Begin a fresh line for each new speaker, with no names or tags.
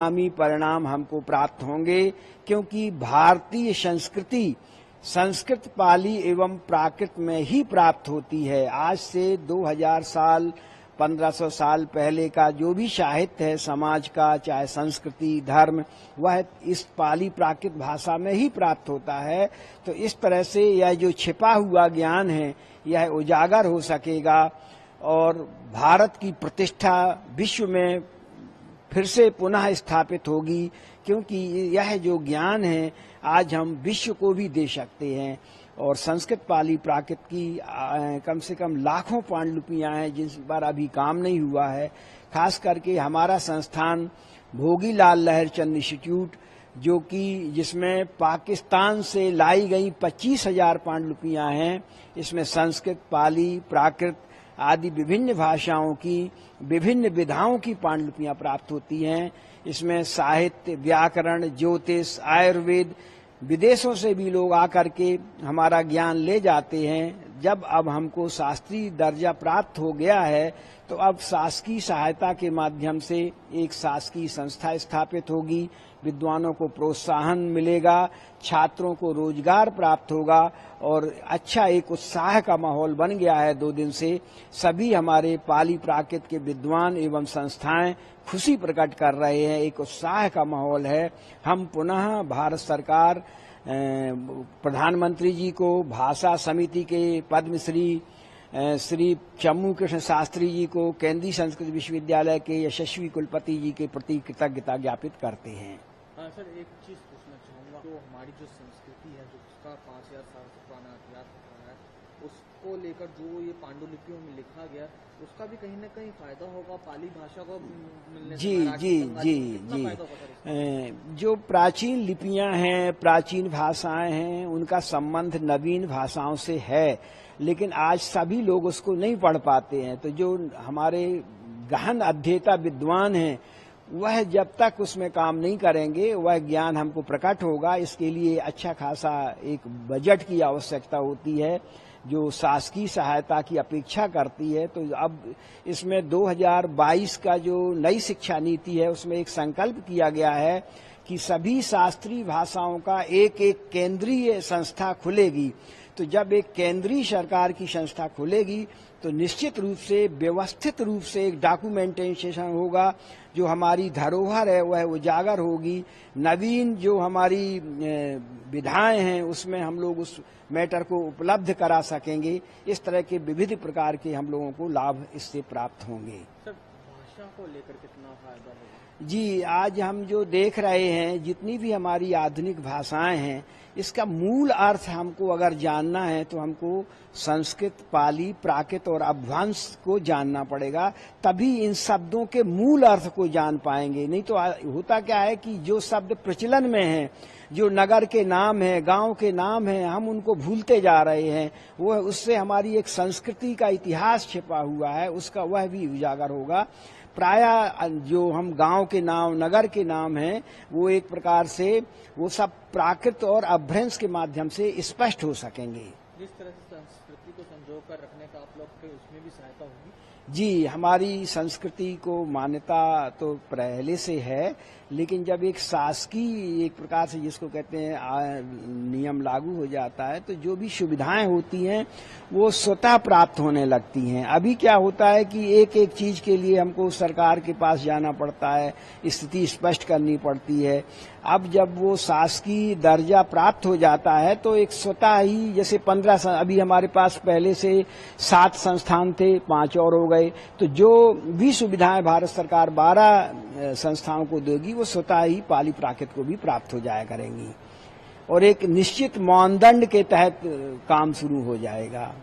परिणामी परिणाम हमको प्राप्त होंगे, क्योंकि भारतीय संस्कृति संस्कृत, पाली एवं प्राकृत में ही प्राप्त होती है। आज से 2000 साल 1500 साल पहले का जो भी साहित्य है समाज का, चाहे संस्कृति, धर्म, वह इस पाली प्राकृत भाषा में ही प्राप्त होता है। तो इस तरह से यह जो छिपा हुआ ज्ञान है यह उजागर हो सकेगा और भारत की प्रतिष्ठा विश्व में फिर से पुनः स्थापित होगी, क्योंकि यह जो ज्ञान है आज हम विश्व को भी दे सकते हैं। और संस्कृत, पाली, प्राकृत की कम से कम लाखों पांडुलिपियां हैं जिस पर अभी काम नहीं हुआ है। खास करके हमारा संस्थान भोगीलाल लहरचंद इंस्टीट्यूट, जो कि जिसमें पाकिस्तान से लाई गई 25,000 पांडुलिपियां हैं, इसमें संस्कृत, पाली, प्राकृत आदि विभिन्न भाषाओं की विभिन्न विधाओं की पांडुलिपियां प्राप्त होती हैं। इसमें साहित्य, व्याकरण, ज्योतिष, आयुर्वेद, विदेशों से भी लोग आकर के हमारा ज्ञान ले जाते हैं। जब अब हमको शास्त्रीय दर्जा प्राप्त हो गया है तो अब शासकीय सहायता के माध्यम से एक शासकीय संस्था स्थापित होगी, विद्वानों को प्रोत्साहन मिलेगा, छात्रों को रोजगार प्राप्त होगा और अच्छा एक उत्साह का माहौल बन गया है। 2 दिन से सभी हमारे पाली प्राकृत के विद्वान एवं संस्थाएं खुशी प्रकट कर रहे हैं, एक उत्साह का माहौल है। हम पुनः भारत सरकार, प्रधानमंत्री जी को, भाषा समिति के पद्मश्री श्री चम्मू कृष्ण शास्त्री जी को, केंद्रीय संस्कृत विश्वविद्यालय के यशस्वी कुलपति जी के प्रति कृतज्ञता ज्ञापित करते हैं।
हाँ सर, एक चीज पूछना चाहूँगा, तो हमारी जो संस्कृति है, जो उसका 5000 साल से पुराना इतिहास रहा है, उसको लेकर जो ये पांडुलिपियों में लिखा गया, उसका भी कहीं न कहीं फायदा होगा पाली भाषा को मिलने
जी
से?
जी जी जी जो प्राचीन लिपियां हैं, प्राचीन भाषाएं हैं, उनका संबंध नवीन भाषाओं से है, लेकिन आज सभी लोग उसको नहीं पढ़ पाते हैं। तो जो हमारे गहन अध्येता विद्वान हैं वह जब तक उसमें काम नहीं करेंगे वह ज्ञान हमको प्रकट होगा। इसके लिए अच्छा खासा एक बजट की आवश्यकता होती है जो शासकीय सहायता की अपेक्षा करती है। तो अब इसमें 2022 का जो नई शिक्षा नीति है उसमें एक संकल्प किया गया है कि सभी शास्त्रीय भाषाओं का एक एक केंद्रीय संस्था खुलेगी। तो जब एक केंद्रीय सरकार की संस्था खुलेगी तो निश्चित रूप से व्यवस्थित रूप से एक डॉक्यूमेंटेशन होगा, जो हमारी धरोहर है वह उजागर होगी। नवीन जो हमारी विधाएं हैं उसमें हम लोग उस मैटर को उपलब्ध करा सकेंगे। इस तरह के विविध प्रकार के हम लोगों को लाभ इससे प्राप्त होंगे।
सर, भाषा को लेकर कितना फायदा होगा?
जी, आज हम जो देख रहे हैं जितनी भी हमारी आधुनिक भाषाएं हैं, इसका मूल अर्थ हमको अगर जानना है तो हमको संस्कृत, पाली, प्राकृत और अपभ्रंश को जानना पड़ेगा, तभी इन शब्दों के मूल अर्थ को जान पाएंगे। नहीं तो होता क्या है कि जो शब्द प्रचलन में हैं, जो नगर के नाम है, गांव के नाम है, हम उनको भूलते जा रहे हैं। वो उससे हमारी एक संस्कृति का इतिहास छिपा हुआ है, उसका वह भी उजागर होगा। प्रायः जो हम गांव के नाम, नगर के नाम हैं, वो एक प्रकार से वो सब प्राकृत और अपभ्रंश के माध्यम से स्पष्ट हो सकेंगे।
जिस तरह से संस्कृति को संजो कर रखने का आप लोग के उसमें भी सहायता होगी?
जी, हमारी संस्कृति को मान्यता तो पहले से है, लेकिन जब एक शासकीय एक प्रकार से जिसको कहते हैं नियम लागू हो जाता है तो जो भी सुविधाएं होती हैं वो स्वतः प्राप्त होने लगती हैं। अभी क्या होता है कि एक एक चीज के लिए हमको सरकार के पास जाना पड़ता है, स्थिति स्पष्ट करनी पड़ती है। अब जब वो शासकीय दर्जा प्राप्त हो जाता है तो एक स्वतः ही, जैसे 15 अभी हमारे पास पहले से 7 संस्थान थे, 5 और हो गए, तो जो भी सुविधाएं भारत सरकार 12 संस्थाओं को देगी वो स्वतः ही पाली प्राकृत को भी प्राप्त हो जाया करेंगी और एक निश्चित मानदंड के तहत काम शुरू हो जाएगा।